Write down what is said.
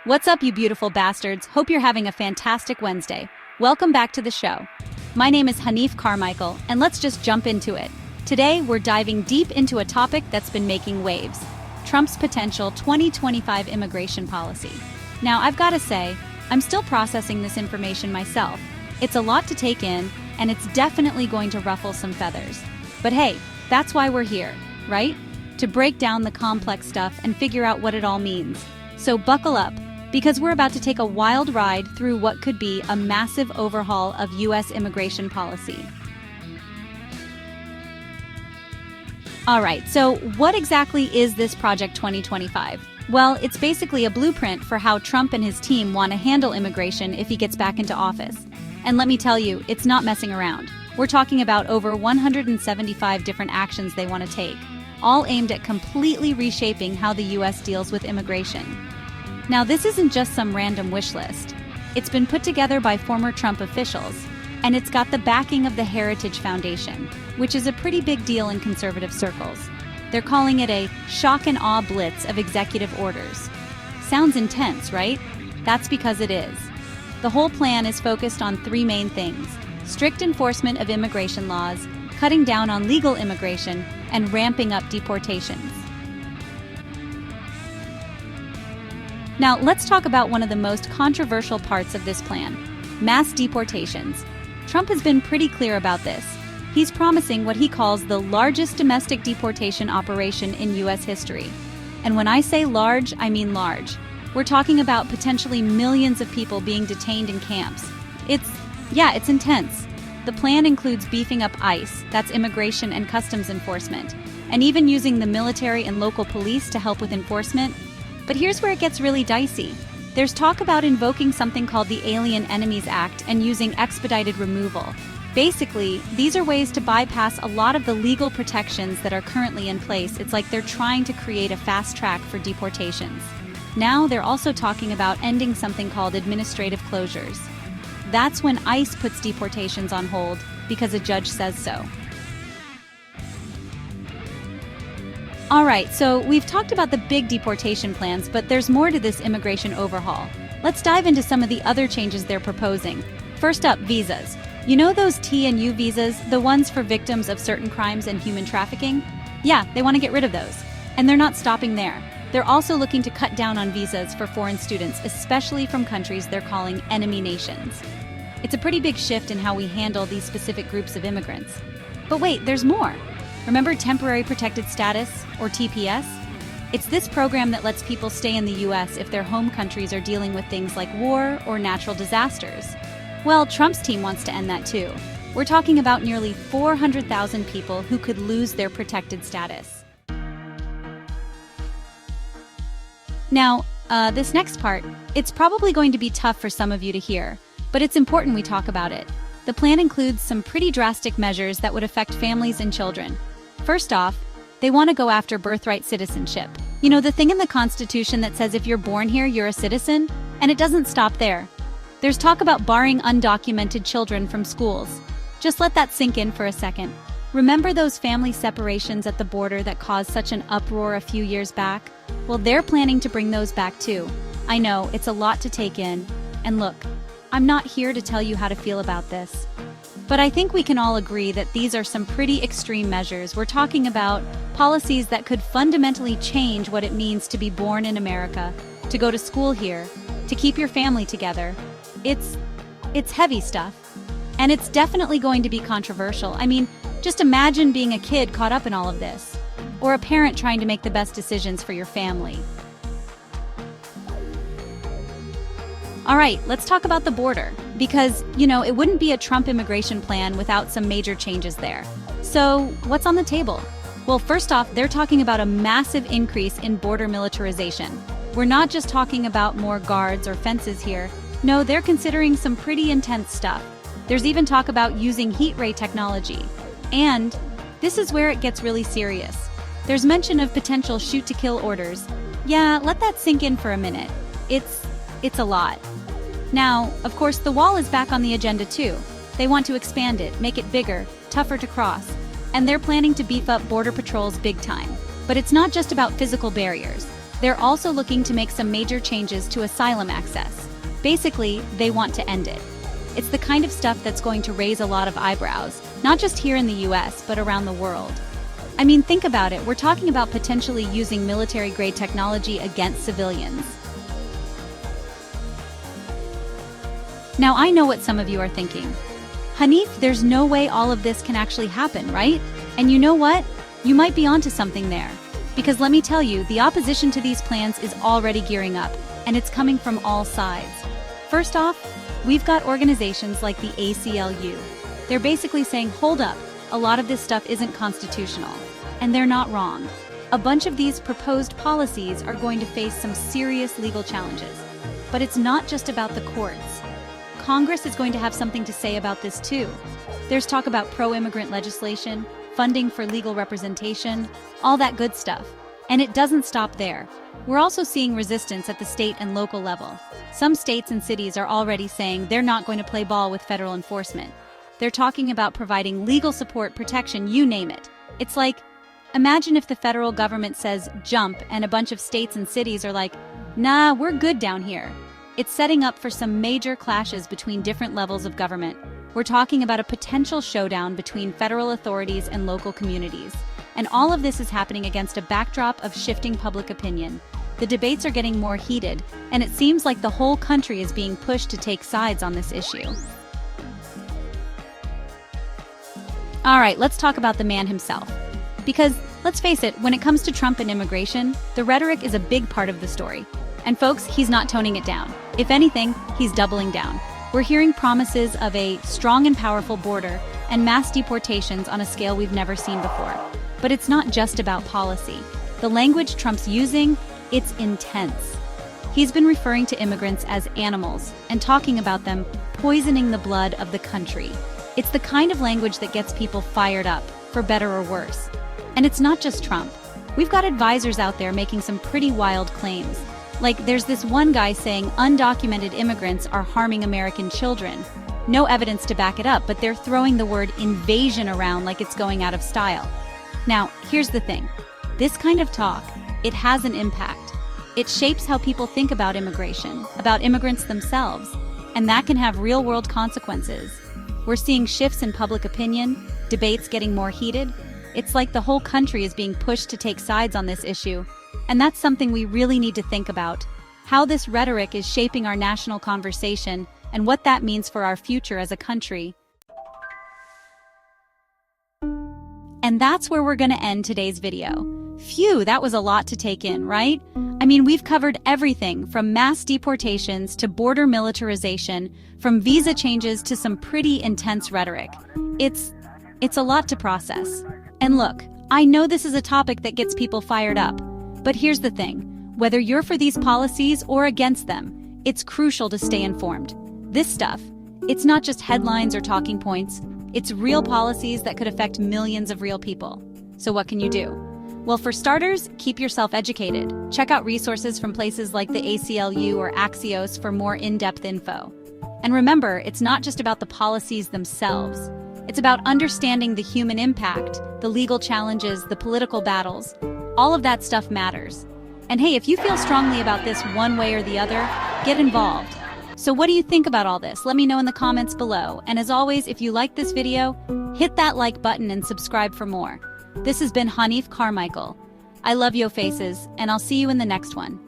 What's up, you beautiful bastards? Hope you're having a fantastic Wednesday. Welcome back to the show. My name is Hanif Carmichael, and let's just jump into it. Today, we're diving deep into a topic that's been making waves: Trump's potential 2025 immigration policy. Now, I've got to say, I'm still processing this information myself. It's a lot to take in, and it's definitely going to ruffle some feathers. But hey, that's why we're here, right? To break down the complex stuff and figure out what it all means. So buckle up, because we're about to take a wild ride through what could be a massive overhaul of U.S. immigration policy. All right, so what exactly is this Project 2025? Well, it's basically a blueprint for how Trump and his team want to handle immigration if he gets back into office. And let me tell you, it's not messing around. We're talking about over 175 different actions they want to take, all aimed at completely reshaping how the U.S. deals with immigration. Now, this isn't just some random wish list. It's been put together by former Trump officials, and it's got the backing of the Heritage Foundation, which is a pretty big deal in conservative circles. They're calling it a shock and awe blitz of executive orders. Sounds intense, right? That's because it is. The whole plan is focused on three main things: strict enforcement of immigration laws, cutting down on legal immigration, and ramping up deportations. Now, let's talk about one of the most controversial parts of this plan: mass deportations. Trump has been pretty clear about this. He's promising what he calls the largest domestic deportation operation in U.S. history. And when I say large, I mean large. We're talking about potentially millions of people being detained in camps. It's intense. The plan includes beefing up ICE, that's Immigration and Customs Enforcement, and even using the military and local police to help with enforcement. But here's where it gets really dicey. There's talk about invoking something called the Alien Enemies Act and using expedited removal. Basically, these are ways to bypass a lot of the legal protections that are currently in place. It's like they're trying to create a fast track for deportations. Now they're also talking about ending something called administrative closures. That's when ICE puts deportations on hold because a judge says so. All right, so we've talked about the big deportation plans, but there's more to this immigration overhaul. Let's dive into some of the other changes they're proposing. First up, visas. You know those T and U visas, the ones for victims of certain crimes and human trafficking? Yeah, they want to get rid of those. And they're not stopping there. They're also looking to cut down on visas for foreign students, especially from countries they're calling enemy nations. It's a pretty big shift in how we handle these specific groups of immigrants. But wait, there's more. Remember Temporary Protected Status, or TPS? It's this program that lets people stay in the U.S. if their home countries are dealing with things like war or natural disasters. Well, Trump's team wants to end that too. We're talking about nearly 400,000 people who could lose their protected status. Now, this next part, it's probably going to be tough for some of you to hear, but it's important we talk about it. The plan includes some pretty drastic measures that would affect families and children. First off, they want to go after birthright citizenship. You know, the thing in the Constitution that says if you're born here, you're a citizen? And it doesn't stop there. There's talk about barring undocumented children from schools. Just let that sink in for a second. Remember those family separations at the border that caused such an uproar a few years back? Well, they're planning to bring those back too. I know, it's a lot to take in. And look, I'm not here to tell you how to feel about this. But I think we can all agree that these are some pretty extreme measures. We're talking about policies that could fundamentally change what it means to be born in America, to go to school here, to keep your family together. It's heavy stuff. And it's definitely going to be controversial. I mean, just imagine being a kid caught up in all of this, or a parent trying to make the best decisions for your family. All right, let's talk about the border, because, you know, it wouldn't be a Trump immigration plan without some major changes there. So, what's on the table? Well, first off, they're talking about a massive increase in border militarization. We're not just talking about more guards or fences here. No, they're considering some pretty intense stuff. There's even talk about using heat ray technology. And this is where it gets really serious. There's mention of potential shoot-to-kill orders. Yeah, let that sink in for a minute. It's a lot. Now, of course, the wall is back on the agenda too. They want to expand it, make it bigger, tougher to cross. And they're planning to beef up border patrols big time. But it's not just about physical barriers. They're also looking to make some major changes to asylum access. Basically, they want to end it. It's the kind of stuff that's going to raise a lot of eyebrows, not just here in the US, but around the world. I mean, think about it. We're talking about potentially using military-grade technology against civilians. Now, I know what some of you are thinking. Hanif, there's no way all of this can actually happen, right? And you know what? You might be onto something there. Because let me tell you, the opposition to these plans is already gearing up, and it's coming from all sides. First off, we've got organizations like the ACLU. They're basically saying, hold up, a lot of this stuff isn't constitutional. And they're not wrong. A bunch of these proposed policies are going to face some serious legal challenges. But it's not just about the courts. Congress is going to have something to say about this too. There's talk about pro-immigrant legislation, funding for legal representation, all that good stuff. And it doesn't stop there. We're also seeing resistance at the state and local level. Some states and cities are already saying they're not going to play ball with federal enforcement. They're talking about providing legal support, protection, you name it. It's like, imagine if the federal government says jump and a bunch of states and cities are like, nah, we're good down here. It's setting up for some major clashes between different levels of government. We're talking about a potential showdown between federal authorities and local communities. And all of this is happening against a backdrop of shifting public opinion. The debates are getting more heated, and it seems like the whole country is being pushed to take sides on this issue. All right, let's talk about the man himself. Because, let's face it, when it comes to Trump and immigration, the rhetoric is a big part of the story. And folks, he's not toning it down. If anything, he's doubling down. We're hearing promises of a strong and powerful border and mass deportations on a scale we've never seen before. But it's not just about policy. The language Trump's using, it's intense. He's been referring to immigrants as animals and talking about them poisoning the blood of the country. It's the kind of language that gets people fired up, for better or worse. And it's not just Trump. We've got advisors out there making some pretty wild claims. Like, there's this one guy saying undocumented immigrants are harming American children. No evidence to back it up, but they're throwing the word invasion around like it's going out of style. Now, here's the thing. This kind of talk, it has an impact. It shapes how people think about immigration, about immigrants themselves, and that can have real-world consequences. We're seeing shifts in public opinion, debates getting more heated. It's like the whole country is being pushed to take sides on this issue. And that's something we really need to think about, how this rhetoric is shaping our national conversation and what that means for our future as a country. And that's where we're going to end today's video. Phew, that was a lot to take in, right? I mean, we've covered everything from mass deportations to border militarization, from visa changes to some pretty intense rhetoric. It's a lot to process. And look, I know this is a topic that gets people fired up. But here's the thing, whether you're for these policies or against them, it's crucial to stay informed. This stuff, it's not just headlines or talking points, it's real policies that could affect millions of real people. So what can you do? Well, for starters, keep yourself educated. Check out resources from places like the ACLU or Axios for more in-depth info. And remember, it's not just about the policies themselves. It's about understanding the human impact, the legal challenges, the political battles. All of that stuff matters. And hey, if you feel strongly about this one way or the other, get involved. So what do you think about all this? Let me know in the comments below. And as always, if you like this video, hit that like button and subscribe for more. This has been Hanif Carmichael. I love yo faces, and I'll see you in the next one.